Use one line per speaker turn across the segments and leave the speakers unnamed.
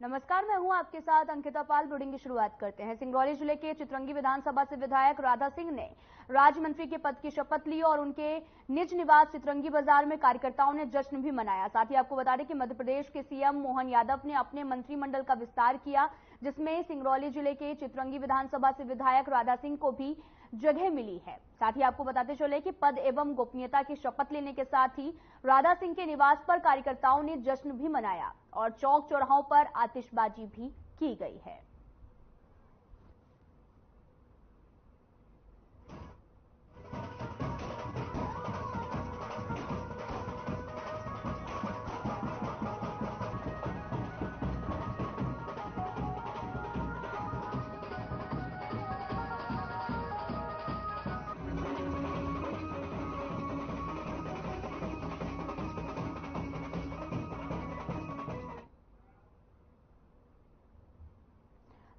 नमस्कार, मैं हूं आपके साथ अंकिता पाल। बुलेटिन की शुरुआत करते हैं। सिंगरौली जिले के चितरंगी विधानसभा से विधायक राधा सिंह ने राज्य मंत्री के पद की शपथ ली और उनके निज निवास चितरंगी बाजार में कार्यकर्ताओं ने जश्न भी मनाया। साथ ही आपको बता दें कि मध्य प्रदेश के सीएम मोहन यादव ने अपने मंत्रिमंडल का विस्तार किया, जिसमें सिंगरौली जिले के चितरंगी विधानसभा से विधायक राधा सिंह को भी जगह मिली है। साथ ही आपको बताते चले कि पद एवं गोपनीयता की शपथ लेने के साथ ही राधा सिंह के निवास पर कार्यकर्ताओं ने जश्न भी मनाया और चौक चौराहों पर आतिशबाजी भी की गई है।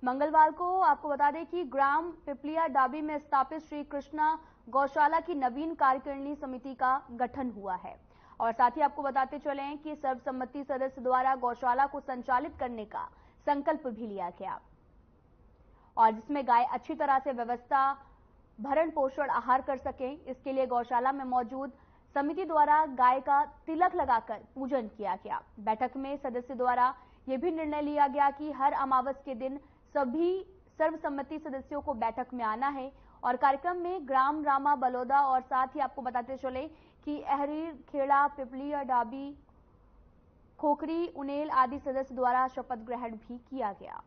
मंगलवार को आपको बता दें कि ग्राम पिपलिया डाबी में स्थापित श्री कृष्णा गौशाला की नवीन कार्यकारिणी समिति का गठन हुआ है और साथ ही आपको बताते चलें कि सर्वसम्मति सदस्य द्वारा गौशाला को संचालित करने का संकल्प भी लिया गया और जिसमें गाय अच्छी तरह से व्यवस्था भरण पोषण आहार कर सके, इसके लिए गौशाला में मौजूद समिति द्वारा गाय का तिलक लगाकर पूजन किया गया। बैठक में सदस्य द्वारा यह भी निर्णय लिया गया कि हर अमावस के दिन सभी सर्वसम्मति सदस्यों को बैठक में आना है और कार्यक्रम में ग्राम रामा बलौदा और साथ ही आपको बताते चले कि अहरीर खेड़ा पिपलिया डाबी खोखरी उनेल आदि सदस्य द्वारा शपथ ग्रहण भी किया गया।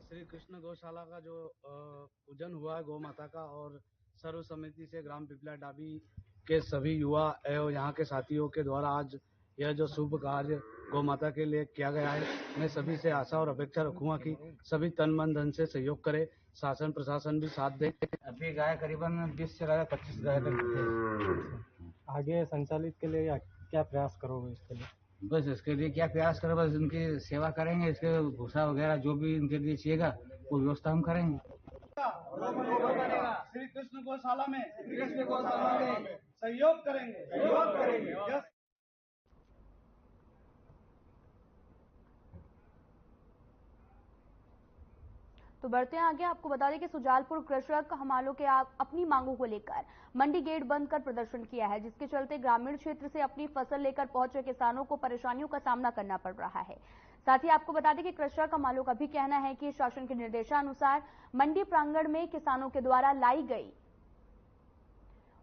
श्री कृष्ण गौशाला का जो पूजन हुआ है गौ माता का, और सर्व समिति से ग्राम पिपलिया डाबी के सभी युवा एवं यहाँ के साथियों के द्वारा आज यह जो शुभ कार्य गौ माता के लिए किया गया है, मैं सभी से आशा और अपेक्षा रखूंगा कि सभी तन मन धन से सहयोग करे, शासन प्रशासन भी साथ दे।
अभी गाय करीबन 20 से 25 गाय तक
आगे संचालित के लिए क्या प्रयास करोगे इसके लिए?
बस इसके लिए क्या प्रयास करें, बस उनकी सेवा करेंगे, इसके भूसा वगैरह जो भी इनके लिए चाहिएगा वो व्यवस्था हम करेंगे।
श्री कृष्ण गौशाला में सहयोग करेंगे।
तो बढ़ते हैं आगे। आपको बता दें कि सुजालपुर कृषक हमालों के अपनी मांगों को लेकर मंडी गेट बंद कर प्रदर्शन किया है, जिसके चलते ग्रामीण क्षेत्र से अपनी फसल लेकर पहुंचे किसानों को परेशानियों का सामना करना पड़ रहा है। साथ ही आपको बता दें कि कृषक हमालों का भी कहना है कि शासन के निर्देशानुसार मंडी प्रांगण में किसानों के द्वारा लाई गई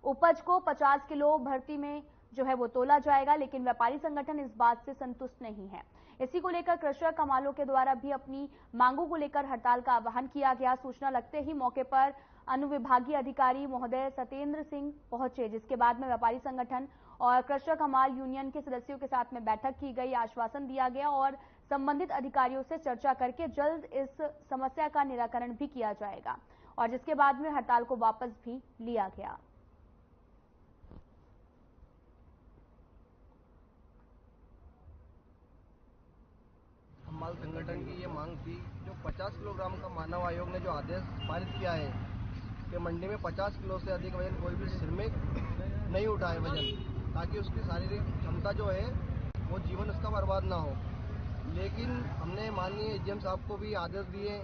उपज को 50 किलो भर्ती में जो है वो तोला जाएगा, लेकिन व्यापारी संगठन इस बात से संतुष्ट नहीं है। इसी को लेकर कृषक हमालों के द्वारा भी अपनी मांगों को लेकर हड़ताल का आह्वान किया गया। सूचना लगते ही मौके पर अनुविभागीय अधिकारी महोदय सत्येंद्र सिंह पहुंचे, जिसके बाद में व्यापारी संगठन और कृषक हमाल यूनियन के सदस्यों के साथ में बैठक की गई, आश्वासन दिया गया और संबंधित अधिकारियों से चर्चा करके जल्द इस समस्या का निराकरण भी किया जाएगा और जिसके बाद में हड़ताल को वापस भी लिया गया।
हमाल संगठन की ये मांग थी, जो 50 किलोग्राम का मानव आयोग ने जो आदेश पारित किया है कि मंडी में 50 किलो से अधिक वजन कोई भी श्रमिक नहीं उठाए वजन, ताकि उसकी शारीरिक क्षमता जो है वो जीवन उसका बर्बाद ना हो। लेकिन हमने माननीय एजीएम साहब को भी आदेश दिए,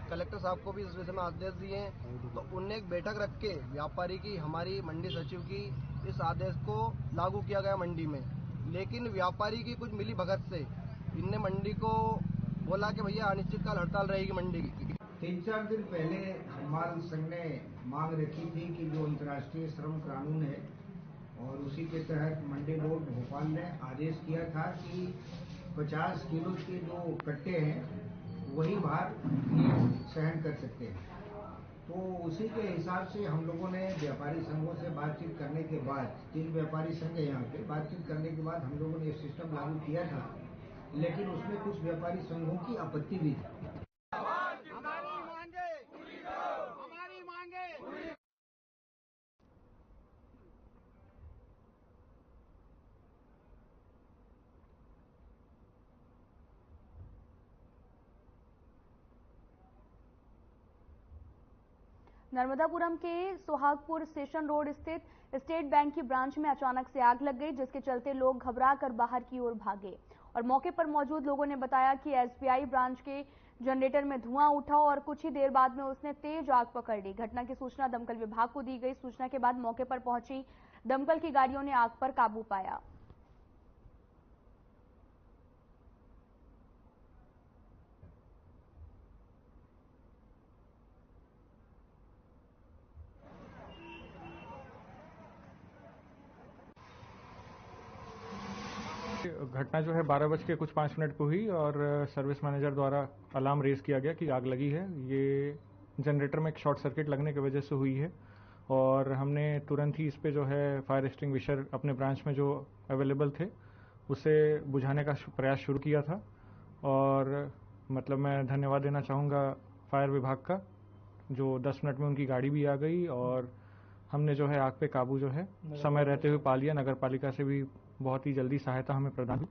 कलेक्टर साहब को भी इस विषय में आदेश दिए, तो उनने एक बैठक रख के व्यापारी की, हमारी मंडी सचिव की इस आदेश को लागू किया गया मंडी में। लेकिन व्यापारी की कुछ मिली भगत से इनने मंडी को बोला कि भैया अनिश्चितकाल हड़ताल रहेगी मंडी की।
3-4 दिन पहले हमाल संघ ने मांग रखी थी कि जो अंतर्राष्ट्रीय श्रम कानून है और उसी के तहत मंडी बोर्ड भोपाल ने आदेश किया था कि 50 किलो के जो कट्टे हैं वही भार सहन कर सकते हैं। तो उसी के हिसाब से हम लोगों ने व्यापारी संघों से बातचीत करने के बाद, 3 व्यापारी संघ है यहाँ पे, बातचीत करने के बाद हम लोगों ने ये सिस्टम लागू किया था, लेकिन उसमें कुछ व्यापारी संघों की आपत्ति भी थी।
नर्मदापुरम के सुहागपुर स्टेशन रोड स्थित स्टेट बैंक की ब्रांच में अचानक से आग लग गई, जिसके चलते लोग घबरा कर बाहर की ओर भागे और मौके पर मौजूद लोगों ने बताया कि एसबीआई ब्रांच के जनरेटर में धुआं उठा और कुछ ही देर बाद में उसने तेज आग पकड़ ली। घटना की सूचना दमकल विभाग को दी गई। सूचना के बाद मौके पर पहुंची दमकल की गाड़ियों ने आग पर काबू पाया।
घटना जो है 12:05 पे हुई और सर्विस मैनेजर द्वारा अलार्म रेज किया गया कि आग लगी है। ये जनरेटर में एक शॉर्ट सर्किट लगने की वजह से हुई है और हमने तुरंत ही इस पे जो है फायर एक्सटिंग्विशर अपने ब्रांच में जो अवेलेबल थे उसे बुझाने का प्रयास शुरू किया था। और मैं धन्यवाद देना चाहूँगा फायर विभाग का, जो 10 मिनट में उनकी गाड़ी भी आ गई और हमने जो है आग पे काबू जो है समय रहते हुए पा लिया। नगर पालिका से भी बहुत ही जल्दी सहायता हमें प्रदान हुई।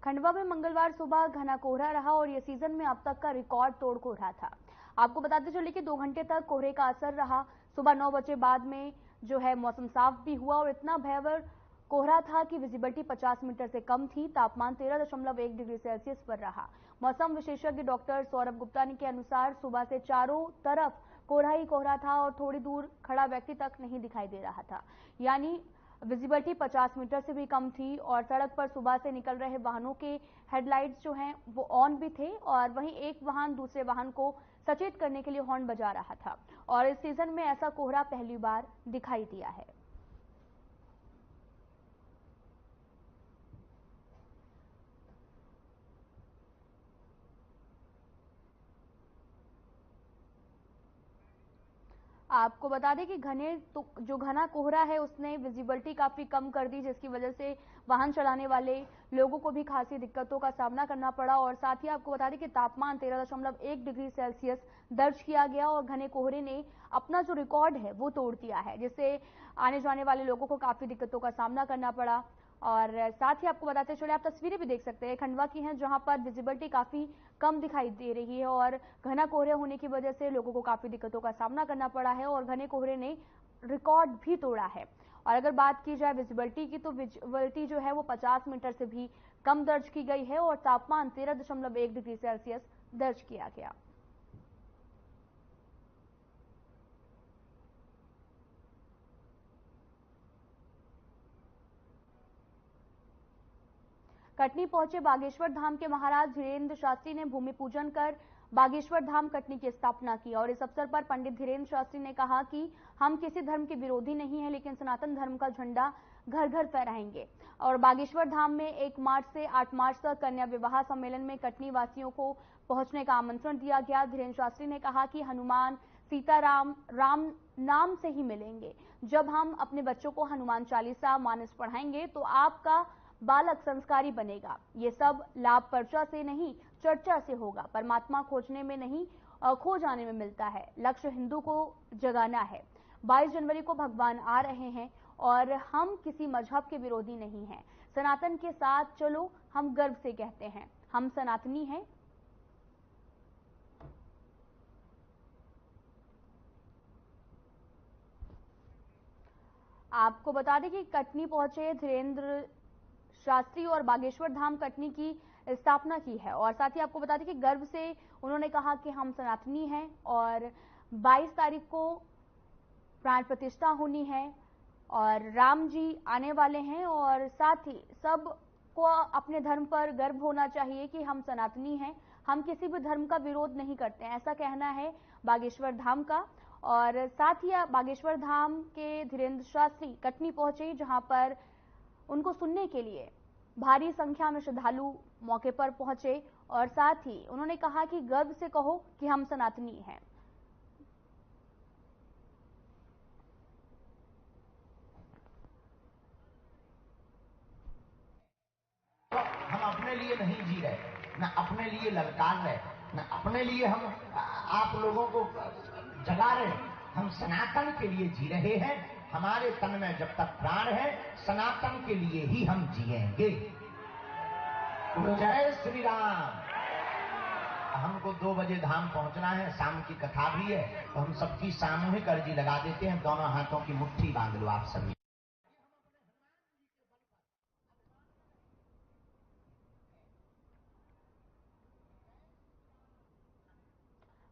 खंडवा में मंगलवार सुबह घना कोहरा रहा और ये सीजन में अब तक का रिकॉर्ड तोड़ कोहरा था। आपको बताते चले कि 2 घंटे तक कोहरे का असर रहा। सुबह 9 बजे बाद में जो है मौसम साफ भी हुआ और इतना भयावह कोहरा था कि विजिबिलिटी 50 मीटर से कम थी। तापमान 13.1 डिग्री सेल्सियस पर रहा। मौसम विशेषज्ञ डॉक्टर सौरभ गुप्ता के अनुसार सुबह से चारों तरफ कोहरा ही कोहरा था और थोड़ी दूर खड़ा व्यक्ति तक नहीं दिखाई दे रहा था, यानी विजिबिलिटी 50 मीटर से भी कम थी। और सड़क पर सुबह से निकल रहे वाहनों के हेडलाइट्स जो हैं वो ऑन भी थे और वहीं एक वाहन दूसरे वाहन को सचेत करने के लिए हॉर्न बजा रहा था। और इस सीजन में ऐसा कोहरा पहली बार दिखाई दिया है। आपको बता दें कि जो घना कोहरा है उसने विजिबिलिटी काफी कम कर दी, जिसकी वजह से वाहन चलाने वाले लोगों को भी खासी दिक्कतों का सामना करना पड़ा। और साथ ही आपको बता दें कि तापमान 13.1 डिग्री सेल्सियस दर्ज किया गया और घने कोहरे ने अपना जो रिकॉर्ड है वो तोड़ दिया है, जिससे आने जाने वाले लोगों को काफी दिक्कतों का सामना करना पड़ा। और साथ ही आपको बताते चले, आप तस्वीरें भी देख सकते हैं खंडवा की हैं, जहां पर विजिबिलिटी काफी कम दिखाई दे रही है और घना कोहरे होने की वजह से लोगों को काफी दिक्कतों का सामना करना पड़ा है और घने कोहरे ने रिकॉर्ड भी तोड़ा है। और अगर बात की जाए विजिबिलिटी की, तो विजिबिलिटी जो है वो 50 मीटर से भी कम दर्ज की गई है और तापमान 13.1 डिग्री सेल्सियस दर्ज किया गया। कटनी पहुंचे बागेश्वर धाम के महाराज धीरेन्द्र शास्त्री ने भूमि पूजन कर बागेश्वर धाम कटनी की स्थापना की। और इस अवसर पर पंडित धीरेन्द्र शास्त्री ने कहा कि हम किसी धर्म के विरोधी नहीं हैं, लेकिन सनातन धर्म का झंडा घर घर फहराएंगे। और बागेश्वर धाम में 1 मार्च से 8 मार्च तक कन्या विवाह सम्मेलन में कटनी वासियों को पहुंचने का आमंत्रण दिया गया। धीरेन्द्र शास्त्री ने कहा कि हनुमान सीताराम राम नाम से ही मिलेंगे। जब हम अपने बच्चों को हनुमान चालीसा मानस पढ़ाएंगे तो आपका बालक संस्कारी बनेगा। ये सब लाभ पर्चा से नहीं, चर्चा से होगा। परमात्मा खोजने में नहीं, खो जाने में मिलता है। लक्ष्य हिंदू को जगाना है। 22 जनवरी को भगवान आ रहे हैं और हम किसी मजहब के विरोधी नहीं हैं। सनातन के साथ चलो, हम गर्व से कहते हैं, हम सनातनी हैं। आपको बता दें कि कटनी पहुंचे धीरेन्द्र शास्त्री और बागेश्वर धाम कटनी की स्थापना की है। और साथ ही आपको बता दें कि गर्व से उन्होंने कहा कि हम सनातनी हैं और 22 तारीख को प्राण प्रतिष्ठा होनी है और राम जी आने वाले हैं। और साथ ही सबको अपने धर्म पर गर्व होना चाहिए कि हम सनातनी हैं, हम किसी भी धर्म का विरोध नहीं करते हैं, ऐसा कहना है बागेश्वर धाम का। और साथ ही बागेश्वर धाम के धीरेन्द्र शास्त्री कटनी पहुंचे, जहां पर उनको सुनने के लिए भारी संख्या में श्रद्धालु मौके पर पहुंचे। और साथ ही उन्होंने कहा कि गर्व से कहो कि हम सनातनी हैं।
हम अपने लिए नहीं जी रहे, न अपने लिए ललकार रहे, न अपने लिए हम आप लोगों को जगा रहे, हम सनातन के लिए जी रहे हैं। हमारे तन में जब तक प्राण है सनातन के लिए ही हम जिएंगे। तो जय श्री राम। हमको 2 बजे धाम पहुंचना है, शाम की कथा भी है, तो हम सबकी सामूहिक अर्जी लगा देते हैं। दोनों हाथों की मुट्ठी बांध लो आप सभी।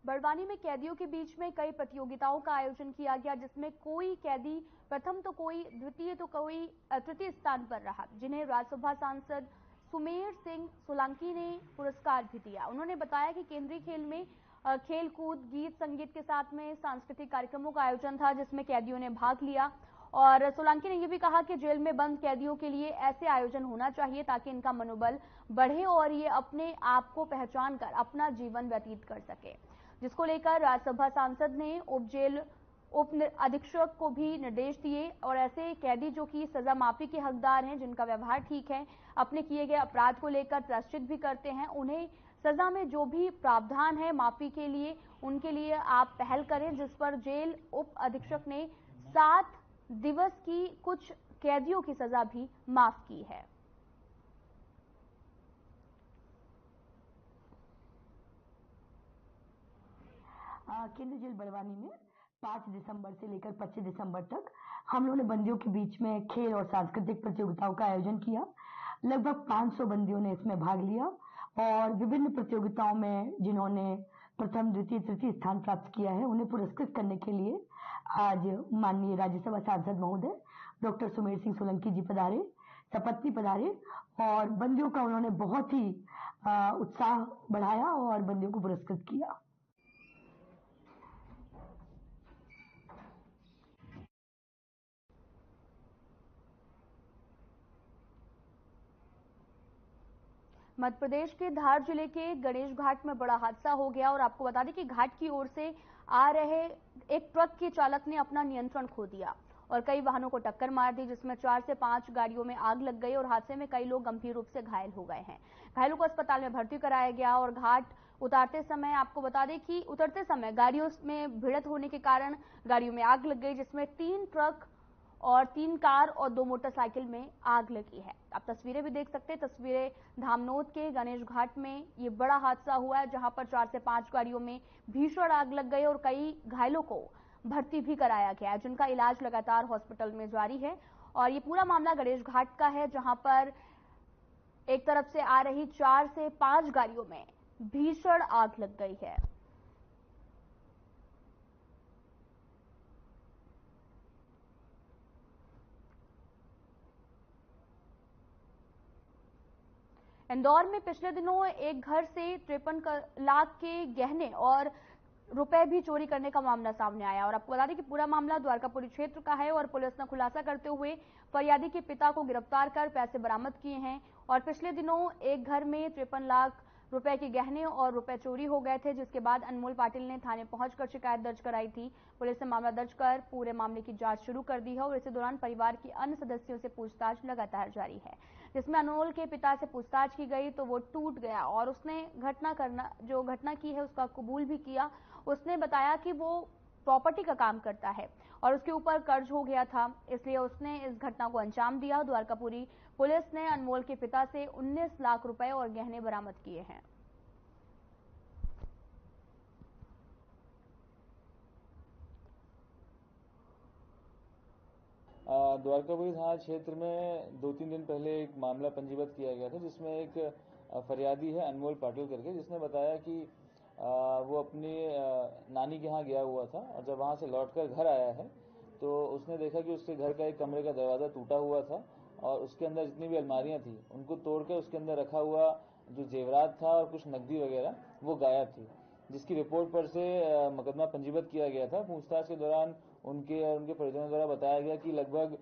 बड़वानी में कैदियों के बीच में कई प्रतियोगिताओं का आयोजन किया गया, जिसमें कोई कैदी प्रथम तो कोई द्वितीय तो कोई तृतीय स्थान पर रहा, जिन्हें राज्यसभा सांसद सुमेर सिंह सोलंकी ने पुरस्कार भी दिया। उन्होंने बताया कि केंद्रीय खेल में खेल कूद, गीत संगीत के साथ में सांस्कृतिक कार्यक्रमों का आयोजन था, जिसमें कैदियों ने भाग लिया। और सोलंकी ने यह भी कहा कि जेल में बंद कैदियों के लिए ऐसे आयोजन होना चाहिए ताकि इनका मनोबल बढ़े और ये अपने आप को पहचान कर अपना जीवन व्यतीत कर सके, जिसको लेकर राज्यसभा सांसद ने उप अधीक्षक को भी निर्देश दिए और ऐसे कैदी जो कि सजा माफी के हकदार हैं, जिनका व्यवहार ठीक है, अपने किए गए अपराध को लेकर प्रायश्चित भी करते हैं, उन्हें सजा में जो भी प्रावधान है माफी के लिए, उनके लिए आप पहल करें। जिस पर जेल उप अधीक्षक ने 7 दिवस की कुछ कैदियों की सजा भी माफ की है।
केंद्रीय जेल बड़वानी में 5 दिसंबर से लेकर 25 दिसंबर तक हम लोगों ने बंदियों के बीच में खेल और सांस्कृतिक प्रतियोगिताओं का आयोजन किया। लगभग 500 बंदियों ने इसमें भाग लिया और विभिन्न प्रतियोगिताओं में जिन्होंने प्रथम, द्वितीय, तृतीय स्थान प्राप्त किया है, उन्हें पुरस्कृत करने के लिए आज माननीय राज्यसभा सांसद महोदय डॉक्टर सुमेर सिंह सोलंकी जी पधारे, सपत्नी पधारे और बंदियों का उन्होंने बहुत ही उत्साह बढ़ाया और बंदियों को पुरस्कृत किया।
मध्य प्रदेश के धार जिले के गणेश घाट में बड़ा हादसा हो गया और आपको बता दें कि घाट की ओर से आ रहे एक ट्रक के चालक ने अपना नियंत्रण खो दिया और कई वाहनों को टक्कर मार दी, जिसमें 4 से 5 गाड़ियों में आग लग गई और हादसे में कई लोग गंभीर रूप से घायल हो गए हैं। घायलों को अस्पताल में भर्ती कराया गया और घाट उतारते समय आपको बता दें कि उतरते समय गाड़ियों में भिड़ंत होने के कारण गाड़ियों में आग लग गई, जिसमें 3 ट्रक और 3 कार और 2 मोटरसाइकिल में आग लगी है। आप तस्वीरें भी देख सकते हैं, तस्वीरें धामनोद के गणेश घाट में ये बड़ा हादसा हुआ है, जहां पर 4 से 5 गाड़ियों में भीषण आग लग गई और कई घायलों को भर्ती भी कराया गया है, जिनका इलाज लगातार हॉस्पिटल में जारी है। और ये पूरा मामला गणेश घाट का है, जहां पर एक तरफ से आ रही 4 से 5 गाड़ियों में भीषण आग लग गई है। इंदौर में पिछले दिनों एक घर से 53 लाख के गहने और रुपए भी चोरी करने का मामला सामने आया और आपको बता दें कि पूरा मामला द्वारकापुरी क्षेत्र का है और पुलिस ने खुलासा करते हुए फरियादी के पिता को गिरफ्तार कर पैसे बरामद किए हैं। और पिछले दिनों एक घर में 53 लाख रुपए के गहने और रुपए चोरी हो गए थे, जिसके बाद अनमोल पाटिल ने थाने पहुंचकर शिकायत दर्ज कराई थी। पुलिस ने मामला दर्ज कर पूरे मामले की जांच शुरू कर दी है और इसी दौरान परिवार के अन्य सदस्यों से पूछताछ लगातार जारी है, जिसमें अनमोल के पिता से पूछताछ की गई तो वो टूट गया और उसने घटना की है उसका कबूल भी किया। उसने बताया कि वो प्रॉपर्टी का काम करता है और उसके ऊपर कर्ज हो गया था, इसलिए उसने इस घटना को अंजाम दिया। द्वारकापुरी पुलिस ने अनमोल के पिता से 19 लाख रुपए और गहने बरामद किए हैं।
द्वारकापुरी थाना क्षेत्र में 2-3 दिन पहले एक मामला पंजीबद्ध किया गया था, जिसमें एक फरियादी है अनमोल पाटिल करके, जिसने बताया कि वो अपनी नानी के यहाँ गया हुआ था और जब वहाँ से लौटकर घर आया है तो उसने देखा कि उसके घर का एक कमरे का दरवाज़ा टूटा हुआ था और उसके अंदर जितनी भी अलमारियाँ थी उनको तोड़कर उसके अंदर रखा हुआ जो जेवरात था और कुछ नकदी वगैरह वो गायब थी, जिसकी रिपोर्ट पर से मुकदमा पंजीबद्ध किया गया था। पूछताछ के दौरान उनके और उनके परिजनों द्वारा बताया गया कि लगभग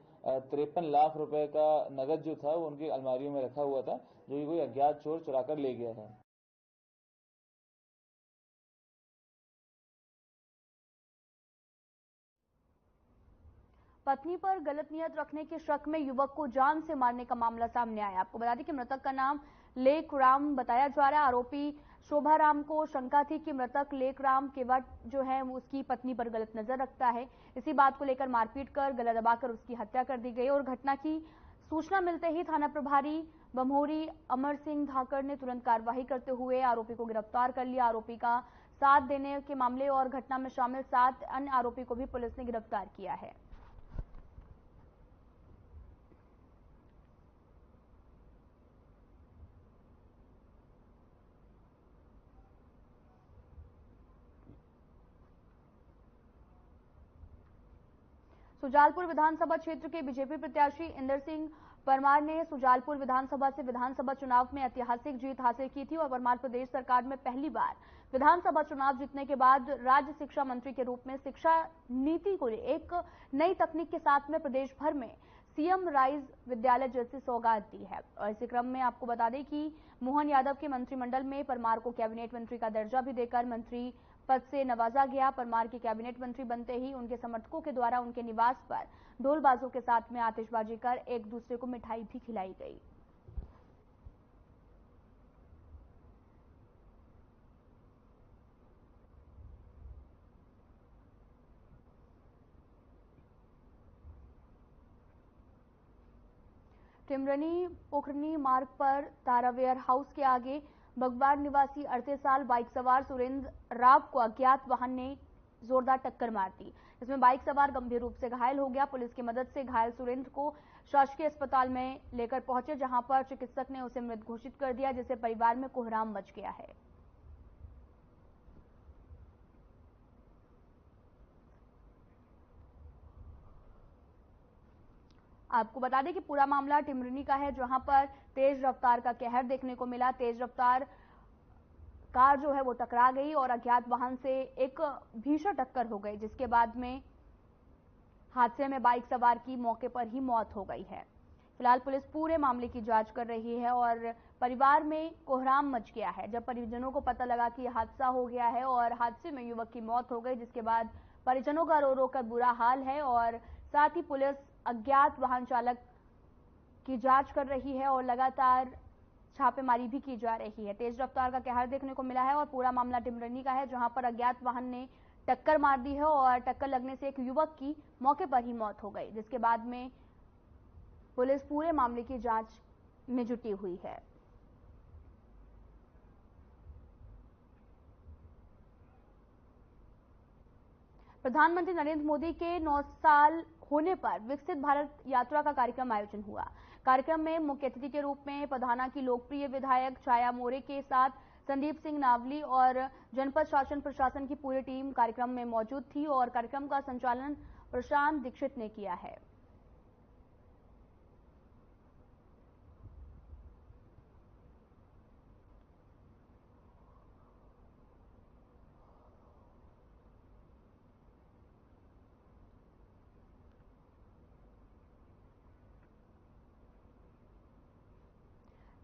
53 लाख रुपए का नगद जो था वो उनकी अलमारियों में रखा हुआ था, जो कि कोई अज्ञात चोर चुरा कर ले गया है।
पत्नी पर गलत नियत रखने के शक में युवक को जान से मारने का मामला सामने आया। आपको बता दें कि मृतक का नाम लेक राम बताया जा रहा है। आरोपी शोभाराम को शंका थी कि मृतक लेकराम केवट जो है वो उसकी पत्नी पर गलत नजर रखता है। इसी बात को लेकर मारपीट कर गला दबाकर उसकी हत्या कर दी गई और घटना की सूचना मिलते ही थाना प्रभारी बमोरी अमर सिंह धाकड़ ने तुरंत कार्रवाई करते हुए आरोपी को गिरफ्तार कर लिया। आरोपी का साथ देने के मामले और घटना में शामिल 7 अन्य आरोपी को भी पुलिस ने गिरफ्तार किया है। सुजालपुर विधानसभा क्षेत्र के बीजेपी प्रत्याशी इंदर सिंह परमार ने सुजालपुर विधानसभा से विधानसभा चुनाव में ऐतिहासिक जीत हासिल की थी और परमार प्रदेश सरकार में पहली बार विधानसभा चुनाव जीतने के बाद राज्य शिक्षा मंत्री के रूप में शिक्षा नीति को एक नई तकनीक के साथ में प्रदेश भर में सीएम राइज विद्यालय जैसी सौगात दी है। और इसी क्रम में आपको बता दें कि मोहन यादव के मंत्रिमंडल में परमार को कैबिनेट मंत्री का दर्जा भी देकर मंत्री पद से नवाजा गया। परमार के कैबिनेट मंत्री बनते ही उनके समर्थकों के द्वारा उनके निवास पर ढोलबाजों के साथ में आतिशबाजी कर एक दूसरे को मिठाई भी खिलाई गई। टिमरनी पोखरनी मार्ग पर तारा वेयर हाउस के आगे बगवाड़ निवासी 38 साल बाइक सवार सुरेंद्र राव को अज्ञात वाहन ने जोरदार टक्कर मार दी। इसमें बाइक सवार गंभीर रूप से घायल हो गया। पुलिस की मदद से घायल सुरेंद्र को शासकीय अस्पताल में लेकर पहुंचे, जहां पर चिकित्सक ने उसे मृत घोषित कर दिया, जिससे परिवार में कोहराम मच गया है। आपको बता दें कि पूरा मामला टिमरनी का है, जहां पर तेज रफ्तार का कहर देखने को मिला। तेज रफ्तार कार जो है वो टकरा गई और अज्ञात वाहन से एक भीषण टक्कर हो गई, जिसके बाद में हादसे में बाइक सवार की मौके पर ही मौत हो गई है। फिलहाल पुलिस पूरे मामले की जांच कर रही है और परिवार में कोहराम मच गया है जब परिजनों को पता लगा कि हादसा हो गया है और हादसे में युवक की मौत हो गई, जिसके बाद परिजनों का रो रो कर बुरा हाल है। और साथ ही पुलिस अज्ञात वाहन चालक की जांच कर रही है और लगातार छापेमारी भी की जा रही है। तेज रफ्तार का कहर देखने को मिला है और पूरा मामला टिमरनी का है, जहां पर अज्ञात वाहन ने टक्कर मार दी है और टक्कर लगने से एक युवक की मौके पर ही मौत हो गई, जिसके बाद में पुलिस पूरे मामले की जांच में जुटी हुई है। प्रधानमंत्री नरेंद्र मोदी के 9 साल होने पर विकसित भारत यात्रा का कार्यक्रम आयोजन हुआ। कार्यक्रम में मुख्य अतिथि के रूप में पधाना की लोकप्रिय विधायक छाया मोरे के साथ संदीप सिंह नावली और जनपद शासन प्रशासन की पूरी टीम कार्यक्रम में मौजूद थी और कार्यक्रम का संचालन प्रशांत दीक्षित ने किया है।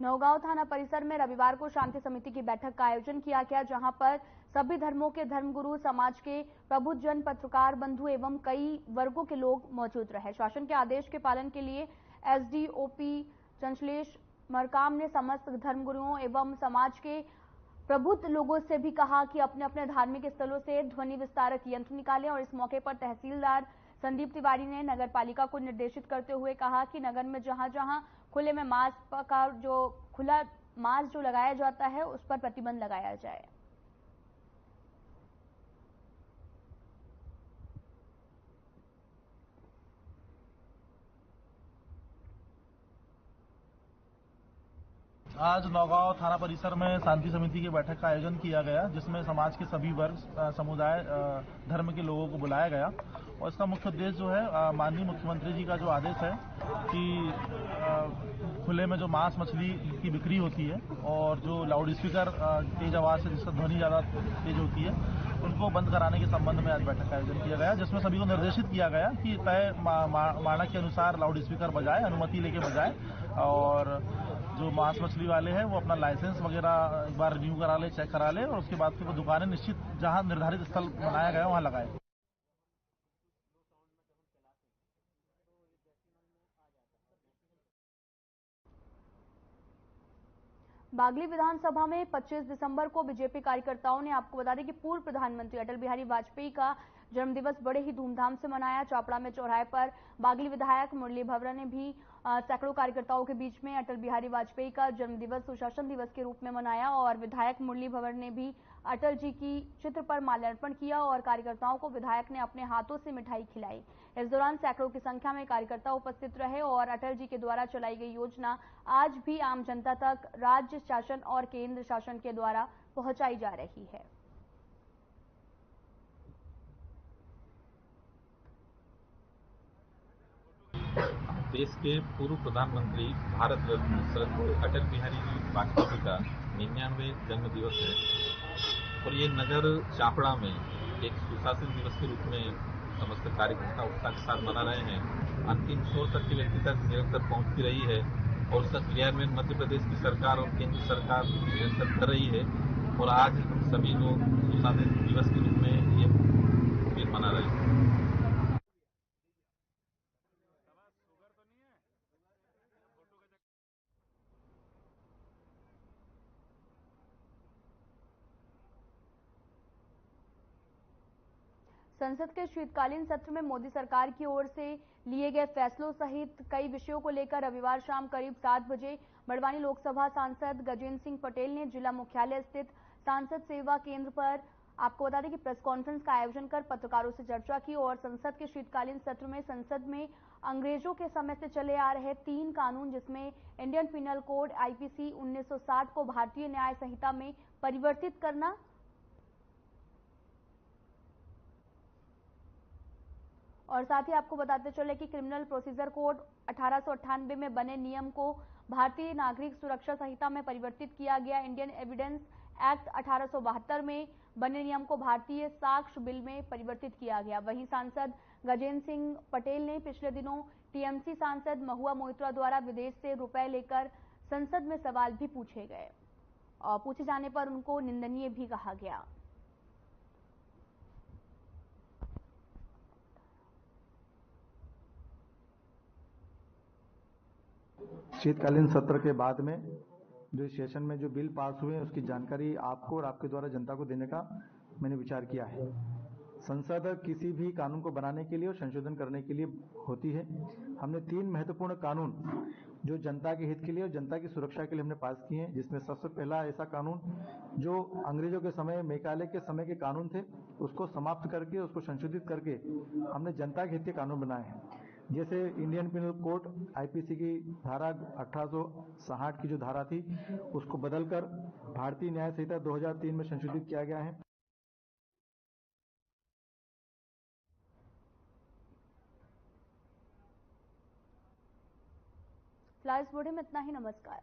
नौगांव थाना परिसर में रविवार को शांति समिति की बैठक का आयोजन किया गया, जहां पर सभी धर्मों के धर्मगुरु, समाज के प्रबुद्ध जन, पत्रकार बंधु एवं कई वर्गों के लोग मौजूद रहे। शासन के आदेश के पालन के लिए एसडीओपी चंचलेश मरकाम ने समस्त धर्मगुरुओं एवं समाज के प्रबुद्ध लोगों से भी कहा कि अपने अपने धार्मिक स्थलों से ध्वनि विस्तारक यंत्र निकालें। और इस मौके पर तहसीलदार संदीप तिवारी ने नगर पालिका को निर्देशित करते हुए कहा कि नगर में जहां जहां खुले में मास्क का जो खुला मास्क जो लगाया जाता है उस पर प्रतिबंध लगाया जाए।
आज नौगांव थाना परिसर में शांति समिति की बैठक का आयोजन किया गया, जिसमें समाज के सभी वर्ग, समुदाय, धर्म के लोगों को बुलाया गया। और इसका मुख्य उद्देश्य जो है, माननीय मुख्यमंत्री जी का जो आदेश है कि खुले में जो मांस मछली की बिक्री होती है और जो लाउड स्पीकर तेज आवाज से जिसका ध्वनि ज्यादा तेज होती है, उनको बंद कराने के संबंध में आज बैठक का आयोजन किया गया, जिसमें सभी को निर्देशित किया गया कि तय मानक के अनुसार लाउड स्पीकर बजाए, अनुमति लेके बजाए। और जो मांस मछली वाले हैं वो अपना लाइसेंस वगैरह एक बार रिन्यू करा ले, चेक करा ले और उसके बाद फिर वो दुकानें निश्चित जहां निर्धारित स्थल बनाया गया वहां लगाए।
बागली विधानसभा में 25 दिसंबर को बीजेपी कार्यकर्ताओं ने, आपको बता दें कि पूर्व प्रधानमंत्री अटल बिहारी वाजपेयी का जन्मदिवस बड़े ही धूमधाम से मनाया। चौपड़ा में चौराहे पर बागली विधायक मुरली भवरा ने भी सैकड़ों कार्यकर्ताओं के बीच में अटल बिहारी वाजपेयी का जन्मदिवस सुशासन दिवस के रूप में मनाया और विधायक मुरली भवर ने भी अटल जी की चित्र पर माल्यार्पण किया और कार्यकर्ताओं को विधायक ने अपने हाथों से मिठाई खिलाई। इस दौरान सैकड़ों की संख्या में कार्यकर्ता उपस्थित रहे और अटल जी के द्वारा चलाई गई योजना आज भी आम जनता तक राज्य शासन और केंद्र शासन के द्वारा पहुंचाई जा रही है।
देश के पूर्व प्रधानमंत्री भारत रत्न श्रद्धेय अटल बिहारी वाजपेयी का 99वें जन्म दिवस है और ये नगर चापड़ा में एक सुशासन दिवस के रूप में समस्त कार्यकर्ता उत्साह के साथ मना रहे हैं। अंतिम छोर तक के व्यक्ति तक निरंतर पहुंचती रही है और उसका क्रियान्वयन मध्य प्रदेश की सरकार और केंद्र सरकार निरंतर कर रही है और आज सभी लोग सुशासन दिवस के रूप में ये दिन मना रहे हैं।
संसद के शीतकालीन सत्र में मोदी सरकार की ओर से लिए गए फैसलों सहित कई विषयों को लेकर रविवार शाम करीब 7 बजे बड़वानी लोकसभा सांसद गजेंद्र सिंह पटेल ने जिला मुख्यालय स्थित सांसद सेवा केंद्र पर, आपको बता दें कि प्रेस कॉन्फ्रेंस का आयोजन कर पत्रकारों से चर्चा की और संसद के शीतकालीन सत्र में संसद में अंग्रेजों के समय से चले आ रहे 3 कानून, जिसमें इंडियन पिनल कोड आईपीसी 1960 को भारतीय न्याय संहिता में परिवर्तित करना और साथ ही आपको बताते चले कि क्रिमिनल प्रोसीजर कोड 1898 में बने नियम को भारतीय नागरिक सुरक्षा संहिता में परिवर्तित किया गया। इंडियन एविडेंस एक्ट 1872 में बने नियम को भारतीय साक्ष्य बिल में परिवर्तित किया गया। वहीं सांसद गजेंद्र सिंह पटेल ने पिछले दिनों टीएमसी सांसद महुआ मोइत्रा द्वारा विदेश से रुपए लेकर संसद में सवाल भी पूछे गए और पूछे जाने पर उनको निंदनीय भी कहा गया।
शीतकालीन सत्र के बाद में जो सेशन में जो बिल पास हुए उसकी जानकारी आपको और आपके द्वारा जनता को देने का मैंने विचार किया है। संसद किसी भी कानून को बनाने के लिए और संशोधन करने के लिए होती है। हमने 3 महत्वपूर्ण कानून जो जनता के हित के लिए और जनता की सुरक्षा के लिए हमने पास किए हैं, जिसमें सबसे पहला ऐसा कानून जो अंग्रेजों के समय मेकाले के समय के कानून थे उसको समाप्त करके उसको संशोधित करके हमने जनता के हित के कानून बनाए हैं। जैसे इंडियन पिनल कोड आईपीसी की धारा 1860 की जो धारा थी उसको बदलकर भारतीय न्याय संहिता 2003 में संशोधित किया गया है।
फिलहाल इस वीडियो में इतना ही। नमस्कार।